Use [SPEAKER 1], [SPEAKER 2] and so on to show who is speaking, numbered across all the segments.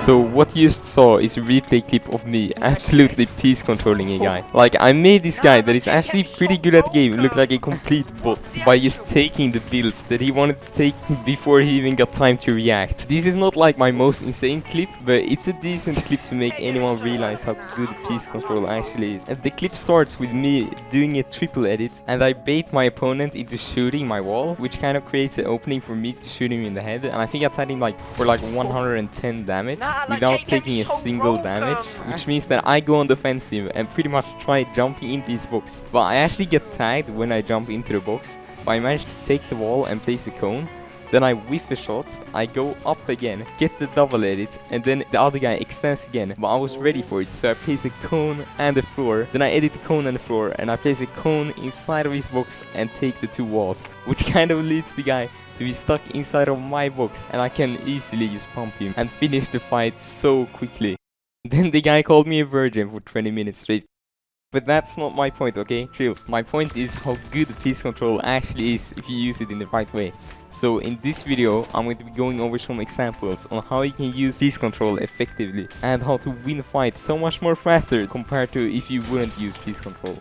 [SPEAKER 1] So what you just saw is a replay clip of me absolutely piece controlling a guy. Like, I made this guy that is actually pretty good at the game look like a complete bot by just taking the builds that he wanted to take before he even got time to react. This is not like my most insane clip, but it's a decent clip to make anyone realize how good piece control actually is. And the clip starts with me doing a triple edit, and I bait my opponent into shooting my wall, which kind of creates an opening for me to shoot him in the head, and I think I tied him like for like 110 damage without taking a single damage, which means that I go on defensive and pretty much try jumping into his box. But I actually get tagged when I jump into the box, but I manage to take the wall and place a cone. Then I whiff a shot, I go up again, get the double edit, and then the other guy extends again. But I was ready for it, so I place a cone and the floor. Then I edit the cone and the floor, and I place a cone inside of his box and take the two walls, which kind of leads the guy to be stuck inside of my box, and I can easily just pump him and finish the fight so quickly. Then the guy called me a virgin for 20 minutes straight. But that's not my point, okay? Chill. My point is how good piece control actually is if you use it in the right way. So in this video, I'm going to be going over some examples on how you can use piece control effectively and how to win fights so much more faster compared to if you wouldn't use piece control.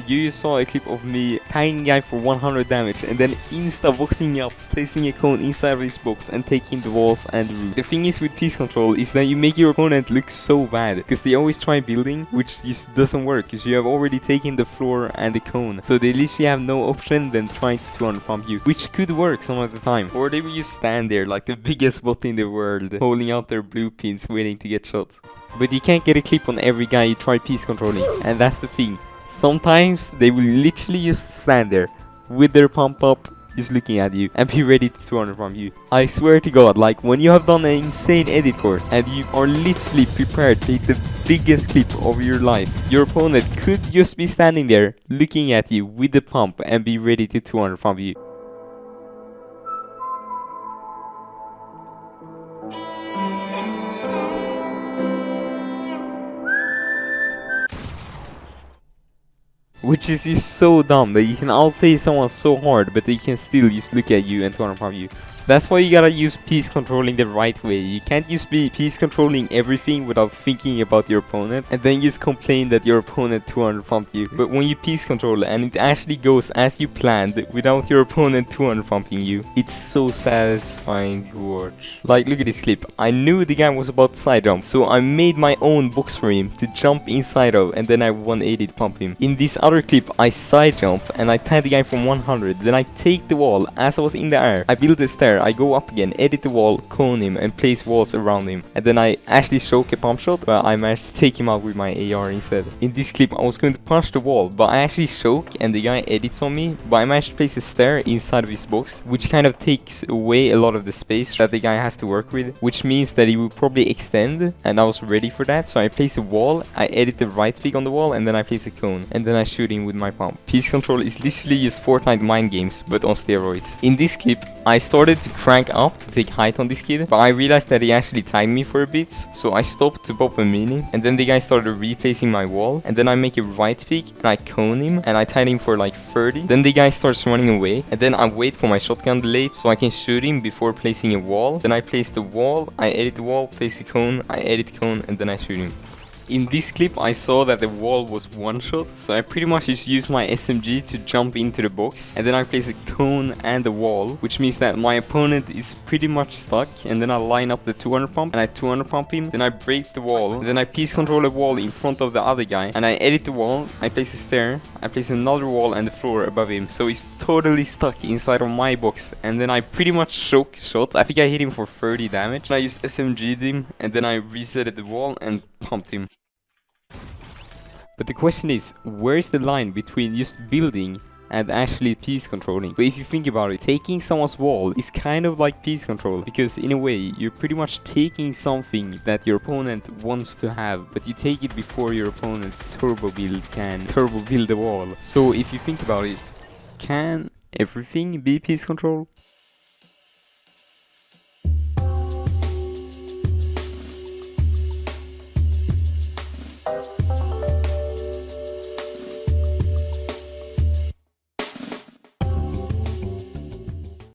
[SPEAKER 1] You just saw a clip of me tagging a guy for 100 damage and then insta-boxing up, placing a cone inside of his box and taking the walls and the roof. The thing is with piece control is that you make your opponent look so bad because they always try building, which just doesn't work because you have already taken the floor and the cone. So they literally have no option than trying to 200 pump you, which could work some of the time. Or they will just stand there like the biggest bot in the world, holding out their blue pins waiting to get shot. But you can't get a clip on every guy you try piece controlling, and that's the thing. Sometimes they will literally just stand there with their pump up, just looking at you and be ready to 200 from you. I swear to God, like when you have done an insane edit course and you are literally prepared to take the biggest clip of your life, your opponent could just be standing there looking at you with the pump and be ready to 200 from you. Which is just so dumb that you can outplay someone so hard, but they can still just look at you and 200 from you. That's why you gotta use piece controlling the right way. You can't just be piece controlling everything without thinking about your opponent and then just complain that your opponent 200 pumped you. But when you piece control and it actually goes as you planned without your opponent 200 pumping you, it's so satisfying to watch. Like, look at this clip. I knew the guy was about to side jump, so I made my own box for him to jump inside of, and then I 180 to pump him. In this other clip, I side jump and I tag the guy from 100. Then I take the wall as I was in the air. I build a stair. I go up again, edit the wall, cone him, and place walls around him. And then I actually stroke a pump shot, but I managed to take him out with my AR instead. In this clip, I was going to punch the wall, but I actually choke and the guy edits on me. But I managed to place a stair inside of his box, which kind of takes away a lot of the space that the guy has to work with, which means that he will probably extend, and I was ready for that. So I place a wall, I edit the right peak on the wall, and then I place a cone, and then I shoot him with my pump. Piece control is literally just Fortnite mind games, but on steroids. In this clip, I started to crank up to take height on this kid, but I realized that he actually tagged me for a bit, so I stopped to pop a mini, and then the guy started replacing my wall, and then I make a right peak, and I cone him, and I tied him for like 30. Then the guy starts running away, and then I wait for my shotgun delay, so I can shoot him before placing a wall. Then I place the wall, I edit the wall, place the cone, I edit the cone, and then I shoot him. In this clip, I saw that the wall was one shot, so I pretty much just used my SMG to jump into the box, and then I place a cone and the wall, which means that my opponent is pretty much stuck, and then I line up the 200 pump, and I 200 pump him, then I break the wall, and then I piece control the wall in front of the other guy, and I edit the wall, I place a stair, I place another wall and the floor above him, so he's totally stuck inside of my box, and then I pretty much choke shot. I think I hit him for 30 damage, and I used SMG'd him, and then I resetted the wall and pumped him. But the question is, where's the line between just building and actually piece controlling? But if you think about it, taking someone's wall is kind of like piece control, because in a way, you're pretty much taking something that your opponent wants to have, but you take it before your opponent's turbo build can turbo build the wall. So if you think about it, can everything be piece control?